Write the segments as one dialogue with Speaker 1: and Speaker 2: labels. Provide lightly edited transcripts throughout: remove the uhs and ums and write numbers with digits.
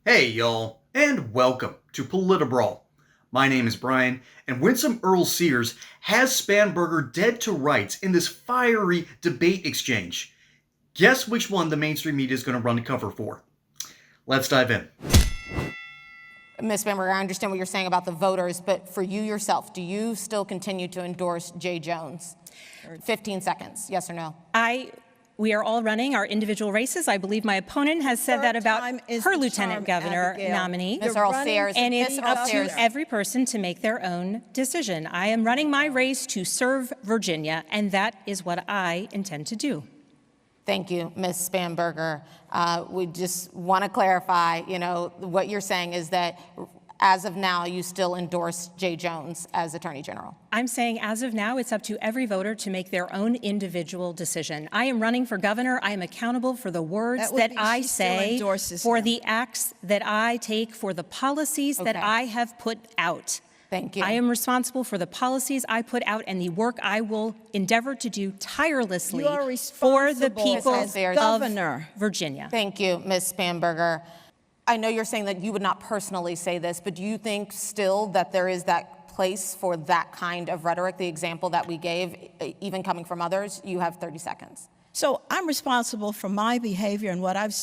Speaker 1: Hey y'all, and welcome to Politibrawl. My name is Brian, and Winsome Earle-Sears has Spanberger dead to rights in this fiery debate exchange. Guess which one the mainstream media is going to run the cover for? Let's dive in.
Speaker 2: Ms. Spanberger, I understand what you're saying about the voters, but for you yourself, do you still continue to endorse Jay Jones? 15 seconds, yes or no?
Speaker 3: We are all running our individual races. I believe my opponent has said that about her lieutenant governor nominee.
Speaker 2: Ms. Earle-Sears.
Speaker 3: And it's up to every person to make their own decision. I am running my race to serve Virginia, and that is what I intend to do.
Speaker 2: Thank you, Ms. Spanberger. We just want to clarify, what you're saying is that as of now, you still endorse Jay Jones as Attorney General.
Speaker 3: I'm saying as of now, it's up to every voter to make their own individual decision. I am running for governor. I am accountable for the words that I say, for the acts that I take, for the policies that I have put out.
Speaker 2: Thank you.
Speaker 3: I am responsible for the policies I put out and the work I will endeavor to do tirelessly for the people of Virginia.
Speaker 2: Thank you, Ms. Spanberger. I know you're saying that you would not personally say this, but do you think still that there is that place for that kind of rhetoric, the example that we gave, even coming from others? You have 30 seconds.
Speaker 4: So I'm responsible for my behavior and what I've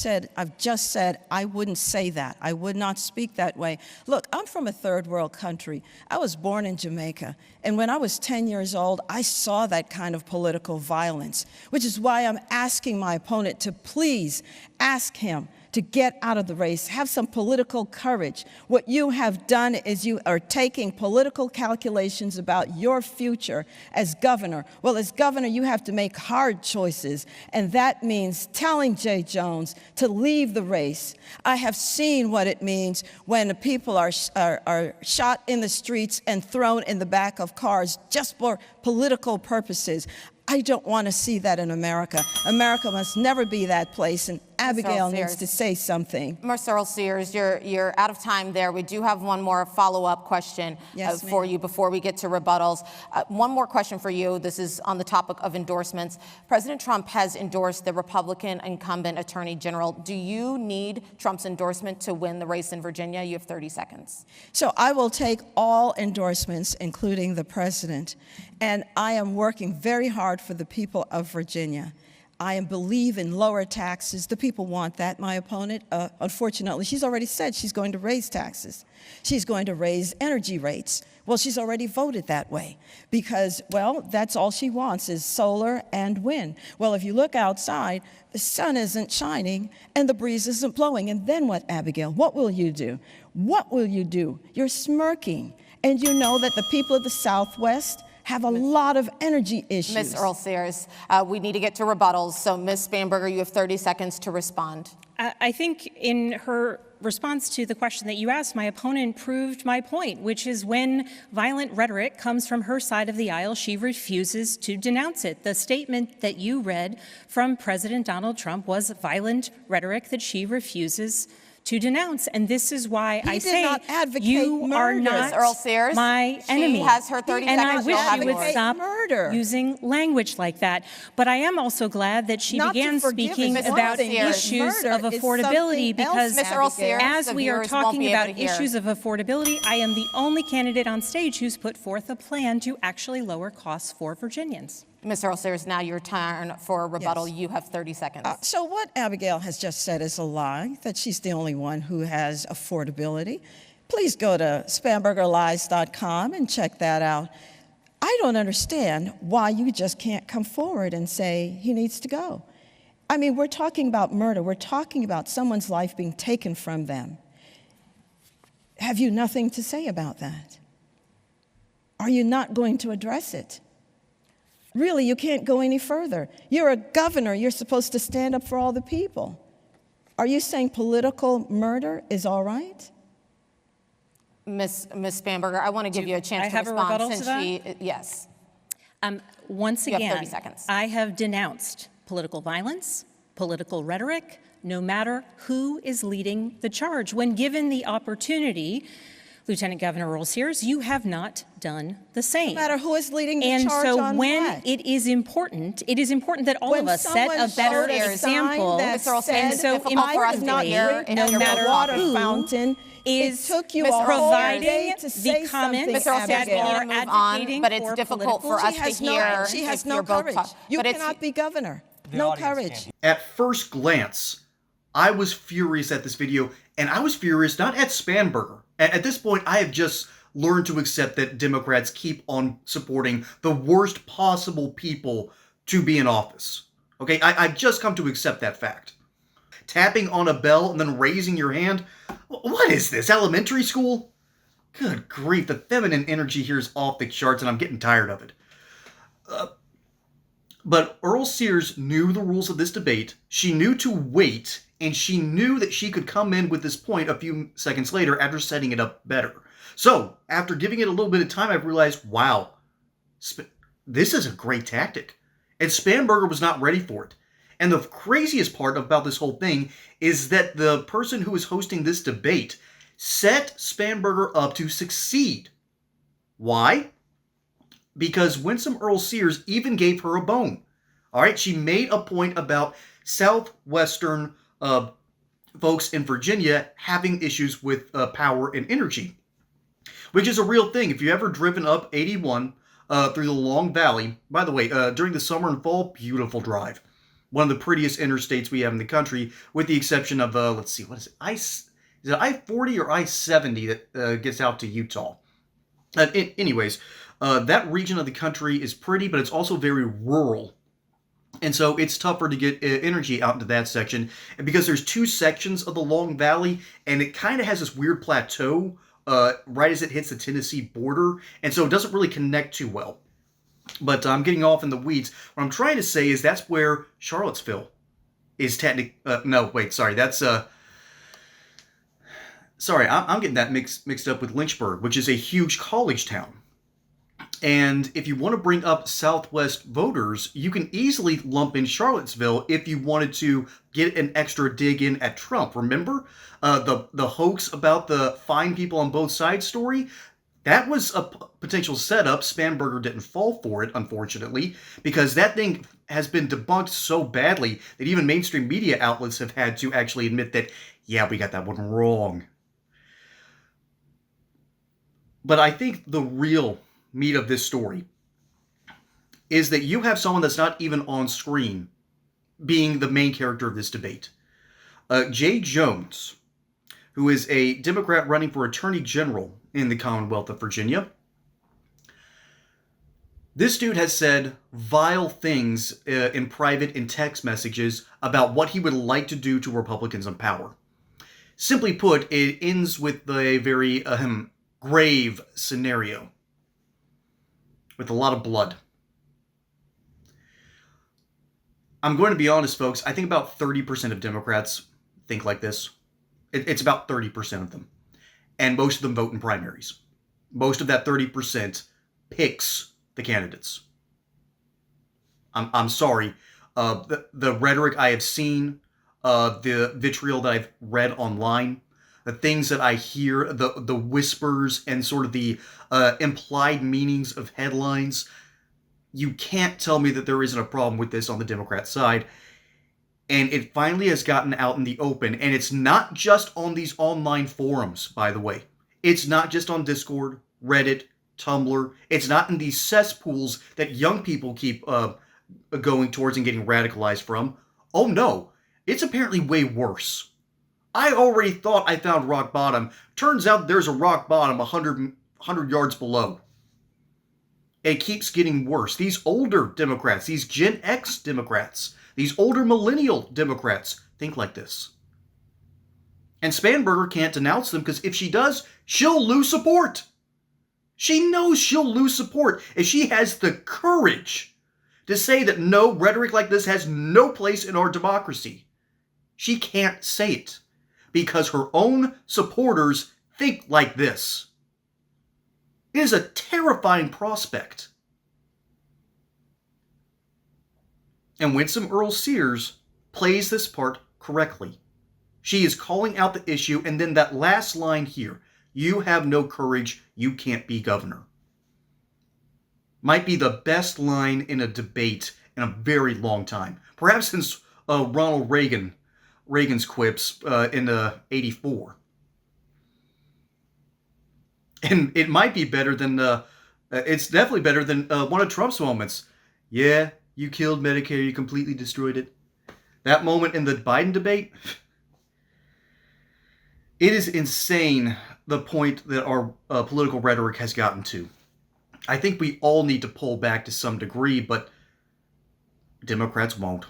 Speaker 4: just said, I wouldn't say that. I would not speak that way. Look, I'm from a third world country. I was born in Jamaica. And when I was 10 years old, I saw that kind of political violence, which is why I'm asking my opponent to please ask him to get out of the race, have some political courage. What you have done is you are taking political calculations about your future as governor. Well, as governor, you have to make hard choices, and that means telling Jay Jones to leave the race. I have seen what it means when people are shot in the streets and thrown in the back of cars just for political purposes. I don't want to see that in America. America must never be that place, and Abigail needs to say something.
Speaker 2: Ms. Earle-Sears, you're out of time there. We do have one more follow-up question for you before we get to rebuttals. One more question for you. This is on the topic of endorsements. President Trump has endorsed the Republican incumbent Attorney General. Do you need Trump's endorsement to win the race in Virginia? You have 30 seconds.
Speaker 4: So I will take all endorsements, including the president, and I am working very hard for the people of Virginia. I believe in lower taxes. The people want that. My opponent, unfortunately, she's already said she's going to raise taxes. She's going to raise energy rates. Well, she's already voted that way because, well, that's all she wants is solar and wind. Well, if you look outside, the sun isn't shining and the breeze isn't blowing. And then what, Abigail? What will you do? What will you do? You're smirking. And you know that the people of the Southwest have a lot of energy issues.
Speaker 2: Ms. Earle-Sears, we need to get to rebuttals. So, Ms. Spanberger, you have 30 seconds to respond.
Speaker 3: I think in her response to the question that you asked, my opponent proved my point, which is when violent rhetoric comes from her side of the aisle, she refuses to denounce it. The statement that you read from President Donald Trump was violent rhetoric that she refuses to denounce, and this is why I say you are not my enemy.
Speaker 2: She has her 30
Speaker 3: and
Speaker 2: seconds.
Speaker 3: I wish you would stop using language like that. But I am also glad that she began speaking about issues of affordability because as we are talking about issues of affordability, I am the only candidate on stage who's put forth a plan to actually lower costs for Virginians.
Speaker 2: Ms. Earle-Sears, now your turn for a rebuttal. Yes. You have 30 seconds.
Speaker 4: So what Abigail has just said is a lie, that she's the only one who has affordability. Please go to SpanbergerLies.com and check that out. I don't understand why you just can't come forward and say he needs to go. I mean, we're talking about murder. We're talking about someone's life being taken from them. Have you nothing to say about that? Are you not going to address it? Really, you can't go any further. You're a governor. You're supposed to stand up for all the people. Are you saying political murder is all right?
Speaker 2: Ms. Spanberger, I want to give you a chance to respond.
Speaker 3: I have a rebuttal to that?
Speaker 2: Yes.
Speaker 3: Once again,
Speaker 2: you have 30 seconds.
Speaker 3: I have denounced political violence, political rhetoric, no matter who is leading the charge. When given the opportunity, Lieutenant Governor Earle-Sears, you have not done the same.
Speaker 4: No matter who is leading the
Speaker 3: and
Speaker 4: charge
Speaker 3: so
Speaker 4: on
Speaker 3: when
Speaker 4: what?
Speaker 3: it is important that all
Speaker 4: When
Speaker 3: of us set
Speaker 4: someone
Speaker 3: a better
Speaker 4: showed a
Speaker 3: example.
Speaker 4: sign that said,
Speaker 3: and so
Speaker 2: difficult for us to hear
Speaker 3: importantly,
Speaker 2: if
Speaker 3: no
Speaker 2: you're
Speaker 3: matter
Speaker 2: both
Speaker 4: water
Speaker 3: who
Speaker 4: fountain
Speaker 3: is
Speaker 4: it took you
Speaker 2: Ms.
Speaker 4: a whole
Speaker 3: providing
Speaker 4: day to
Speaker 3: the
Speaker 4: say
Speaker 3: comments
Speaker 2: Ms.
Speaker 4: something,
Speaker 2: Earle-Sears, we
Speaker 3: that
Speaker 2: need
Speaker 3: are
Speaker 2: to move on,
Speaker 3: advocating
Speaker 2: but it's
Speaker 3: for
Speaker 2: difficult for
Speaker 3: political
Speaker 2: us to hear
Speaker 4: she has
Speaker 2: if
Speaker 4: no
Speaker 2: you're both
Speaker 4: courage.
Speaker 2: talking.
Speaker 4: You
Speaker 2: But it's-
Speaker 4: cannot be governor. No courage.
Speaker 1: At first glance, I was furious at this video, and I was furious not at Spanberger. At this point, I have just learned to accept that Democrats keep on supporting the worst possible people to be in office. Okay, I've just come to accept that fact. Tapping on a bell and then raising your hand? What is this, elementary school? Good grief, the feminine energy here is off the charts, and I'm getting tired of it. But Earle-Sears knew the rules of this debate. She knew to wait, and she knew that she could come in with this point a few seconds later after setting it up better. So, after giving it a little bit of time, I realized, wow, this is a great tactic. And Spanberger was not ready for it. And the craziest part about this whole thing is that the person who is hosting this debate set Spanberger up to succeed. Why? Because Winsome Earle-Sears even gave her a bone. All right, she made a point about southwestern folks in Virginia having issues with power and energy, which is a real thing. If you've ever driven up 81 through the Long Valley, by the way, during the summer and fall, beautiful drive. One of the prettiest interstates we have in the country, with the exception of, let's see, what is it? Is it I-40 or I-70 that gets out to Utah? Anyways, that region of the country is pretty, but it's also very rural. And so it's tougher to get energy out into that section. And because there's two sections of the Long Valley, and it kind of has this weird plateau right as it hits the Tennessee border. And so it doesn't really connect too well. But I'm getting off in the weeds. What I'm trying to say is that's where Charlottesville is technically... no, wait, sorry. That's... sorry, I'm getting that mixed up with Lynchburg, which is a huge college town. And if you want to bring up Southwest voters, you can easily lump in Charlottesville if you wanted to get an extra dig in at Trump. Remember the hoax about the fine people on both sides story? That was a potential setup. Spanberger didn't fall for it, unfortunately, because that thing has been debunked so badly that even mainstream media outlets have had to actually admit that, yeah, we got that one wrong. But I think the real meat of this story is that you have someone that's not even on screen being the main character of this debate. Jay Jones, who is a Democrat running for Attorney General in the Commonwealth of Virginia. This dude has said vile things in private and text messages about what he would like to do to Republicans in power. Simply put, it ends with a very grave scenario with a lot of blood. I'm going to be honest, folks. I think about 30% of Democrats think like this. It's about 30% of them. And most of them vote in primaries. Most of that 30% picks the candidates. I'm sorry. The rhetoric I have seen, the vitriol that I've read online, the things that I hear, the whispers and sort of the implied meanings of headlines, you can't tell me that there isn't a problem with this on the Democrat side. And it finally has gotten out in the open. And it's not just on these online forums, by the way. It's not just on Discord, Reddit, Tumblr. It's not in these cesspools that young people keep going towards and getting radicalized from. Oh no, it's apparently way worse. I already thought I found rock bottom. Turns out there's a rock bottom 100 yards below. It keeps getting worse. These older Democrats, these Gen X Democrats, these older millennial Democrats think like this. And Spanberger can't denounce them because if she does, she'll lose support. She knows she'll lose support if she has the courage to say that no, rhetoric like this has no place in our democracy. She can't say it because her own supporters think like this. It is a terrifying prospect. And Winsome Earle-Sears plays this part correctly. She is calling out the issue, and then that last line here, You have no courage. You can't be governor. Might be the best line in a debate in a very long time. Perhaps since Ronald Reagan's quips in 84. And it might be better than, it's definitely better than one of Trump's moments. Yeah, you killed Medicare, you completely destroyed it. That moment in the Biden debate, it is insane the point that our political rhetoric has gotten to. I think we all need to pull back to some degree, but Democrats won't.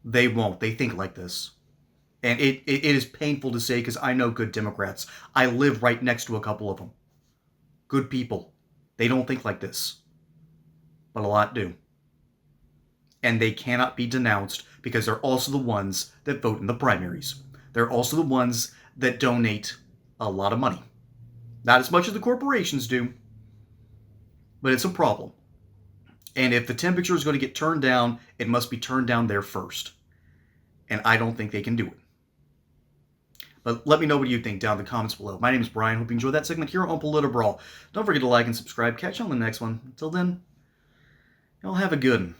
Speaker 1: They won't. They think like this. And it is painful to say because I know good Democrats. I live right next to a couple of them. Good people. They don't think like this. But a lot do. And they cannot be denounced because they're also the ones that vote in the primaries. They're also the ones that donate a lot of money. Not as much as the corporations do, but it's a problem. And if the temperature is going to get turned down, it must be turned down there first. And I don't think they can do it. But let me know what you think down in the comments below. My name is Brian. Hope you enjoyed that segment here on Politibrawl. Don't forget to like and subscribe. Catch you on the next one. Until then, y'all have a good one.